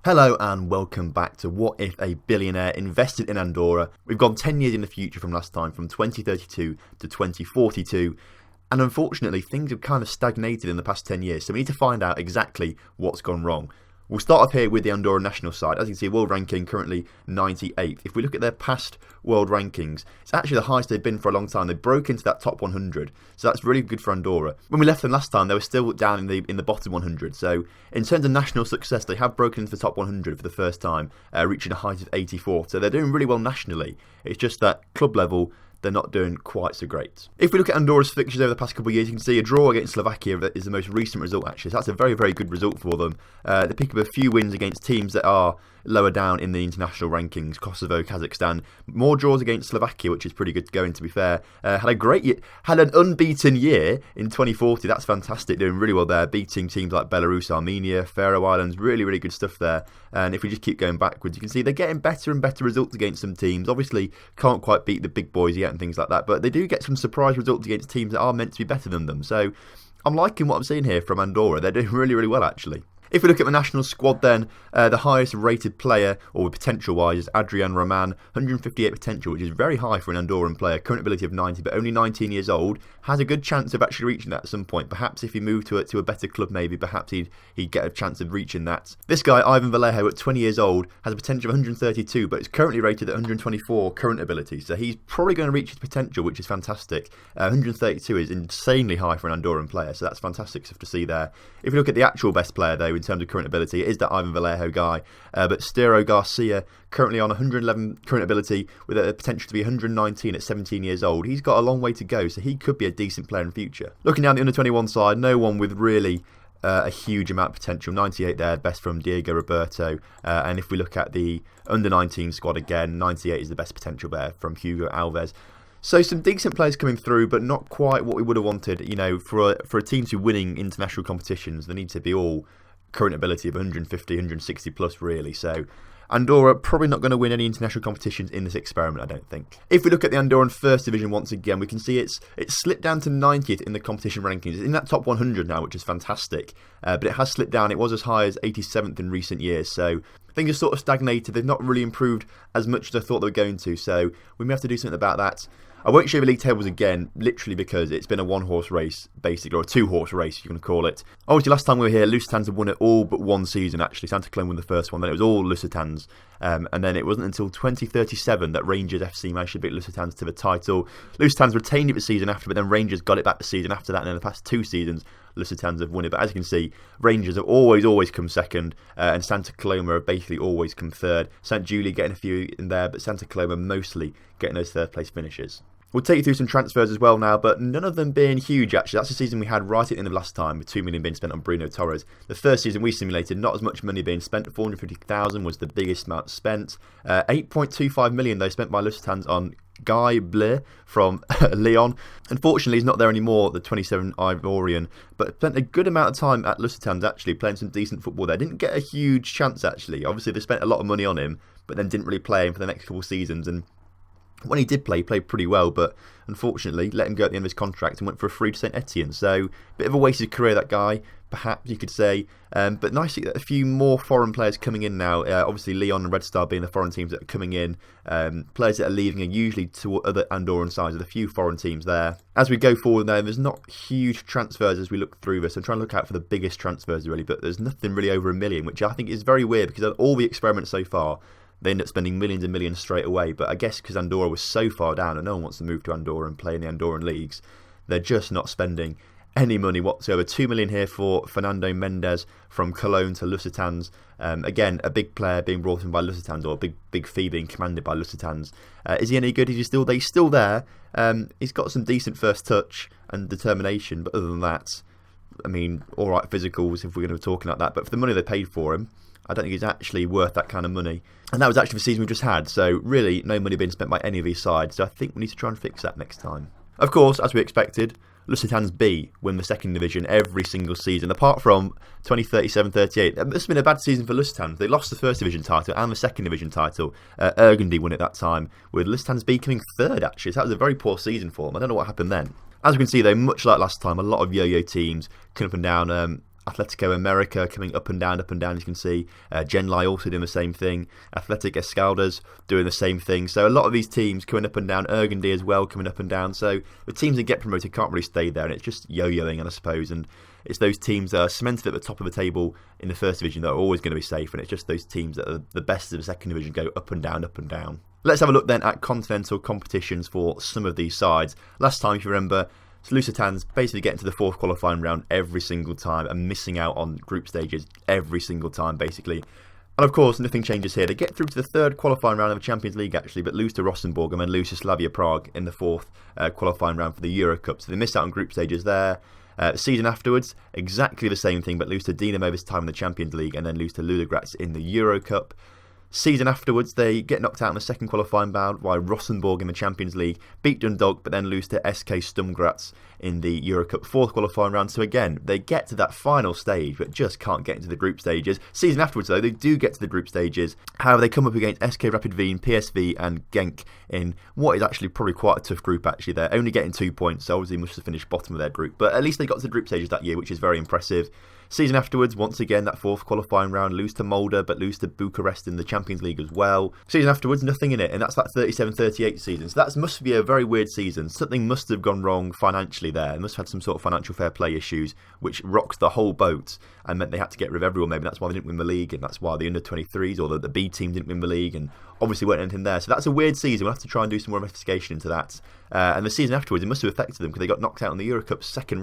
Hello and welcome back to What If a Billionaire Invested in Andorra. We've gone 10 years in the future from last time, from 2032 to 2042, and unfortunately things have kind of stagnated in the past 10 years, so we need to find out exactly what's gone wrong. We'll start off here with the Andorran national side. As you can see, world ranking currently 98th. If we look at their past world rankings, it's actually the highest they've been for a long time. They broke into that top 100, so that's really good for Andorra. When we left them last time, they were still down in the bottom 100. So in terms of national success, they have broken into the top 100 for the first time, reaching a height of 84th. So they're doing really well nationally. It's just that club level, they're not doing quite so great. If we look at Andorra's fixtures over the past couple of years, you can see a draw against Slovakia is the most recent result actually. So that's a very, very good result for them. They pick up a few wins against teams that are lower down in the international rankings, Kosovo, Kazakhstan. More draws against Slovakia, which is pretty good going, to be fair. Had an unbeaten year in 2040. That's fantastic, doing really well there, beating teams like Belarus, Armenia, Faroe Islands. Really, really good stuff there. And if we just keep going backwards, you can see they're getting better and better results against some teams. Obviously, can't quite beat the big boys yet and things like that, but they do get some surprise results against teams that are meant to be better than them. So I'm liking what I'm seeing here from Andorra. They're doing really, really well actually. If we look at the national squad then, the highest rated player, or potential-wise, is Adrian Roman, 158 potential, which is very high for an Andorran player. Current ability of 90, but only 19 years old. Has a good chance of actually reaching that at some point. Perhaps if he moved to a better club maybe, perhaps he'd get a chance of reaching that. This guy, Ivan Valero, at 20 years old, has a potential of 132, but is currently rated at 124 current ability. So he's probably going to reach his potential, which is fantastic. 132 is insanely high for an Andorran player, so that's fantastic stuff to see there. If you look at the actual best player, though, in terms of current ability, it is that Ivan Valero guy. But Stero Garcia, currently on 111 current ability, with a potential to be 119 at 17 years old. He's got a long way to go, so he could be a decent player in the future. Looking down the under-21 side, no one with really a huge amount of potential. 98 there, best from Diego Roberto. And if we look at the under-19 squad again, 98 is the best potential there from Hugo Alves. So some decent players coming through, but not quite what we would have wanted. You know, for a team to be winning international competitions, they need to be all current ability of 150, 160 plus really. So Andorra probably not going to win any international competitions in this experiment, I don't think. If we look at the Andorran First Division once again, we can see it's slipped down to 90th in the competition rankings. It's in that top 100 now, which is fantastic. But it has slipped down. It was as high as 87th in recent years. So things are sort of stagnated. They've not really improved as much as I thought they were going to. So we may have to do something about that. I won't show you the league tables again, literally because it's been a one-horse race, basically, or a two-horse race, if you want to call it. Obviously, last time we were here, Lusitans had won it all but one season, actually. Santa Coloma won the first one, then it was all Lusitans. And then it wasn't until 2037 that Rangers FC managed to beat Lusitans to the title. Lusitans retained it the season after, but then Rangers got it back the season after that, and in the past two seasons, Lusitans have won it. But as you can see, Rangers have always come second, and Santa Coloma have basically always come third. St. Julie getting a few in there, but Santa Coloma mostly getting those third-place finishes. We'll take you through some transfers as well now, but none of them being huge actually. That's the season we had right at the end of last time, with 2 million being spent on Bruno Torres. The first season we simulated, not as much money being spent. 450,000 was the biggest amount spent. 8.25 million though spent by Lusitans on Guy Blair from Lyon. Unfortunately, he's not there anymore, the 27 Ivorian, but spent a good amount of time at Lusitans actually, playing some decent football there. Didn't get a huge chance actually. Obviously, they spent a lot of money on him, but then didn't really play him for the next couple of seasons. And when he did play, he played pretty well, but unfortunately let him go at the end of his contract and went for a free to St. Etienne. So, bit of a wasted career, that guy, perhaps you could say. But nice to get a few more foreign players coming in now. Obviously, Lyon and Red Star being the foreign teams that are coming in. Players that are leaving are usually to other Andorran sides, with a few foreign teams there. As we go forward now, there's not huge transfers as we look through this. I'm trying to look out for the biggest transfers really, but there's nothing really over $1 million, which I think is very weird because of all the experiments so far, they end up spending millions and millions straight away. But I guess because Andorra was so far down and no one wants to move to Andorra and play in the Andorran leagues, they're just not spending any money whatsoever. 2 million here for Fernando Mendes from Cologne to Lusitans. Again, a big player being brought in by Lusitans, or a big fee being commanded by Lusitans. Is he any good? He's still there. He's got some decent first touch and determination, but other than that, I mean, alright physicals if we're going to be talking like that. But for the money they paid for him, I don't think he's actually worth that kind of money. And that was actually the season we just had, so really no money being spent by any of these sides. So I think we need to try and fix that next time. Of course, as we expected, Lusitans B win the second division every single season, apart from 2037-38. It must have been a bad season for Lusitans. They lost the first division title and the second division title. Urgendy won it that time, with Lusitans B coming third actually. So that was a very poor season for them. I don't know what happened then. As we can see though, much like last time, a lot of yo-yo teams, coming up and down. Atletico America coming up and down, as you can see. Genlai also doing the same thing. Athletic Escaldas doing the same thing. So a lot of these teams coming up and down. Urgendy as well coming up and down. So the teams that get promoted can't really stay there, and it's just yo-yoing, I suppose. And it's those teams that are cemented at the top of the table in the First Division that are always going to be safe, and it's just those teams that are the best of the Second Division go up and down, up and down. Let's have a look then at continental competitions for some of these sides. Last time, if you remember, Lusitans basically getting to the fourth qualifying round every single time and missing out on group stages every single time, basically. And of course, nothing changes here. They get through to the third qualifying round of the Champions League, actually, but lose to Rosenborg and then lose to Slavia Prague in the fourth qualifying round for the Euro Cup. So they miss out on group stages there. The season afterwards, exactly the same thing, but lose to Dinamo this time in the Champions League and then lose to Ludogorets in the Euro Cup. Season afterwards, they get knocked out in the second qualifying round by Rosenborg in the Champions League, beat Dundalk, but then lose to SK Sturm Graz in the Euro Cup fourth qualifying round. So again, they get to that final stage, but just can't get into the group stages. Season afterwards, though, they do get to the group stages. However, they come up against SK Rapid Wien, PSV and Genk in what is actually probably quite a tough group, actually. They're only getting 2 points, so obviously must have finished bottom of their group. But at least they got to the group stages that year, which is very impressive. Season afterwards, once again, that fourth qualifying round, lose to Molde, but lose to Bucharest in the Champions League as well. Season afterwards, nothing in it, and that's that 37-38 season. So that must be a very weird season. Something must have gone wrong financially there. They must have had some sort of financial fair play issues, which rocked the whole boat and meant they had to get rid of everyone. Maybe that's why they didn't win the league, and that's why the under-23s or the B team didn't win the league, and obviously weren't anything there. So that's a weird season. We'll have to try and do some more investigation into that. And the season afterwards, it must have affected them because they got knocked out in the Euro Cup second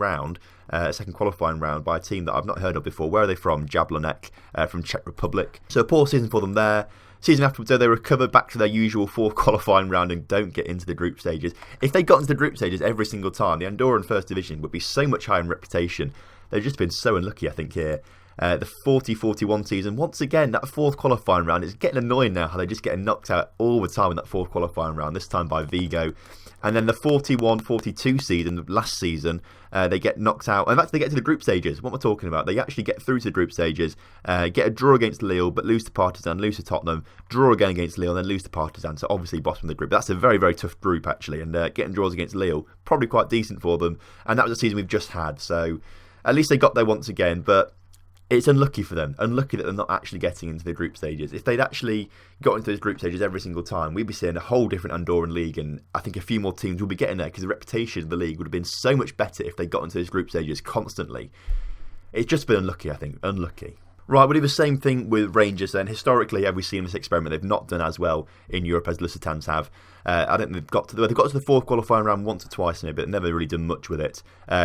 qualifying round by a team that I've not heard of before. Where are they from? Jablonek from Czech Republic. So a poor season for them there. Season afterwards, though, they recover back to their usual fourth qualifying round and don't get into the group stages. If they got into the group stages every single time, the Andorran First Division would be so much higher in reputation. They've just been so unlucky, I think, here. The 40-41 season, once again, that fourth qualifying round, it's getting annoying now how they're just getting knocked out all the time in that fourth qualifying round, this time by Vigo. And then the 41-42 season, last season, they get knocked out. In fact, they get to the group stages. What am I talking about? They actually get through to the group stages, get a draw against Lille, but lose to Partizan, lose to Tottenham, draw again against Lille, and then lose to Partizan. So obviously bottom of the group. That's a very, very tough group, actually. And getting draws against Lille, probably quite decent for them. And that was the season we've just had. So at least they got there once again, but it's unlucky for them. Unlucky that they're not actually getting into the group stages. If they'd actually got into those group stages every single time, we'd be seeing a whole different Andorran league, and I think a few more teams will be getting there because the reputation of the league would have been so much better if they got into those group stages constantly. It's just been unlucky, I think. Unlucky. Right, we'll do the same thing with Rangers then. Historically, have we seen this experiment? They've not done as well in Europe as Lusitans have. I don't think they've got to the fourth qualifying round once or twice in it, but never really done much with it.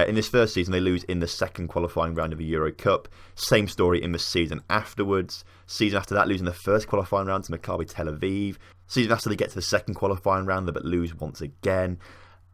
In this first season, they lose in the second qualifying round of the Euro Cup. Same story in the season afterwards. Season after that, losing the first qualifying round to Maccabi Tel Aviv. Season after, they get to the second qualifying round, but lose once again.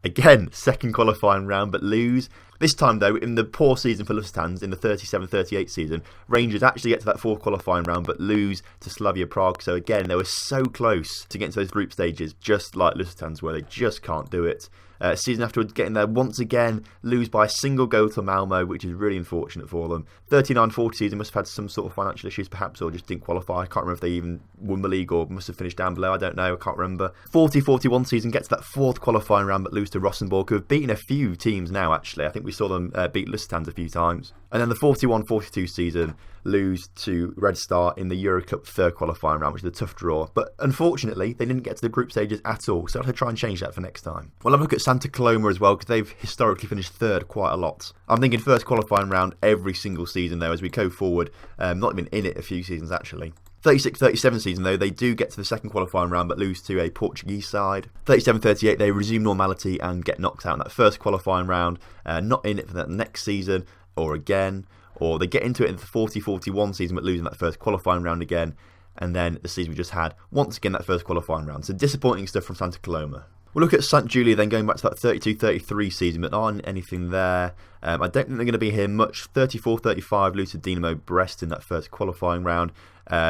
Again, second qualifying round, but lose. This time, though, in the poor season for Lusitans, in the 37-38 season, Rangers actually get to that fourth qualifying round, but lose to Slavia Prague. So again, they were so close to getting to those group stages, just like Lusitans, where they just can't do it. Season afterwards, getting there once again, lose by a single goal to Malmo, which is really unfortunate for them. 39-40 season, must have had some sort of financial issues perhaps, or just didn't qualify. I can't remember if they even won the league or must have finished down below. I don't know, I can't remember. 40-41 season, gets to that fourth qualifying round, but lose to Rosenborg, who have beaten a few teams now, actually. I think we saw them beat Lusitans a few times. And then the 41-42 season, lose to Red Star in the Euro Cup third qualifying round, which is a tough draw. But unfortunately, they didn't get to the group stages at all, so I'll have to try and change that for next time. Well, I'll look at Santa Coloma as well, because they've historically finished third quite a lot. I'm thinking first qualifying round every single season, though, as we go forward. Not even in it a few seasons, actually. 36-37 season, though, they do get to the second qualifying round, but lose to a Portuguese side. 37-38, they resume normality and get knocked out in that first qualifying round. Not in it for that next season, or again. Or they get into it in the 40-41 season, but losing that first qualifying round again. And then the season we just had, once again, that first qualifying round. So disappointing stuff from Santa Coloma. We'll look at St. Julia then, going back to that 32-33 season, but not anything there. I don't think they're going to be here much. 34-35, lose to Dinamo Brest in that first qualifying round.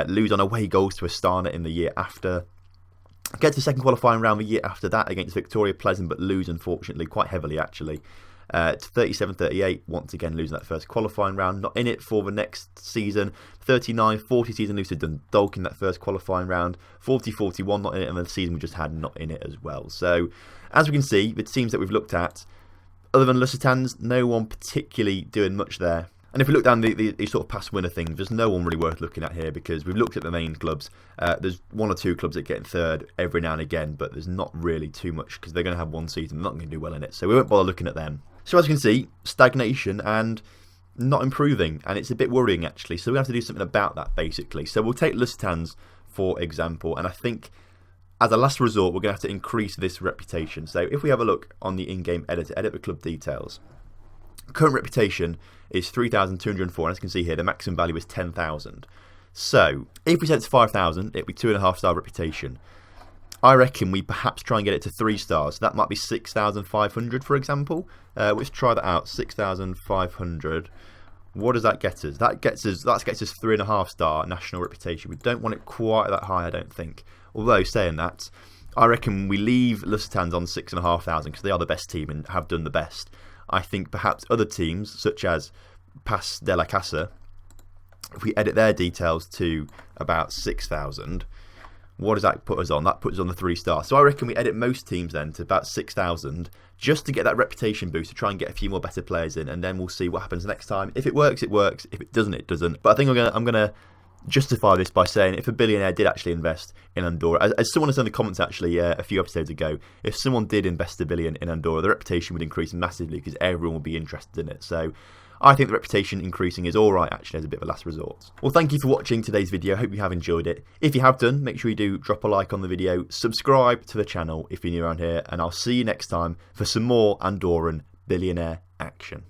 Lose on away goals to Astana in the year after. Get to the second qualifying round the year after that against Victoria Pleasant, but lose, unfortunately, quite heavily, actually. To 37-38, once again losing that first qualifying round. Not in it for the next season. 39-40 season, lose to Dundalk in that first qualifying round. 40-41, not in it, and the season we just had, not in it as well. So, as we can see, the teams that we've looked at, other than Lusitans, no one particularly doing much there. And if we look down the sort of past winner thing, there's no one really worth looking at here because we've looked at the main clubs. There's one or two clubs that get in third every now and again, but there's not really too much because they're going to have one season. They're not going to do well in it. So we won't bother looking at them. So as you can see, stagnation and not improving. And it's a bit worrying actually. So we have to do something about that basically. So we'll take Lusitans for example. And I think as a last resort, we're going to have to increase this reputation. So if we have a look on the in-game editor, edit the club details. Current reputation is 3,204, and as you can see here, the maximum value is 10,000. So, if we set it to 5,000, it'd be 2.5-star reputation. I reckon we perhaps try and get it to 3 stars. So that might be 6,500, for example. Let's try that out. 6,500. What does that get us? That gets us 3.5-star national reputation. We don't want it quite that high, I don't think. Although saying that, I reckon we leave Lusitans on 6,500 because they are the best team and have done the best. I think perhaps other teams, such as Pas de la Casa, if we edit their details to about 6,000, what does that put us on? That puts us on the 3 stars. So I reckon we edit most teams then to about 6,000 just to get that reputation boost, to try and get a few more better players in, and then we'll see what happens next time. If it works, it works. If it doesn't, it doesn't. But I think I'm gonna justify this by saying if a billionaire did actually invest in Andorra, as someone has done in the comments actually a few episodes ago, if someone did invest $1 billion in Andorra, the reputation would increase massively because everyone would be interested in it. So I think the reputation increasing is alright actually as a bit of a last resort. Well, thank you for watching today's video. I hope you have enjoyed it. If you have done, make sure you do drop a like on the video, subscribe to the channel if you're new around here, and I'll see you next time for some more Andorran billionaire action.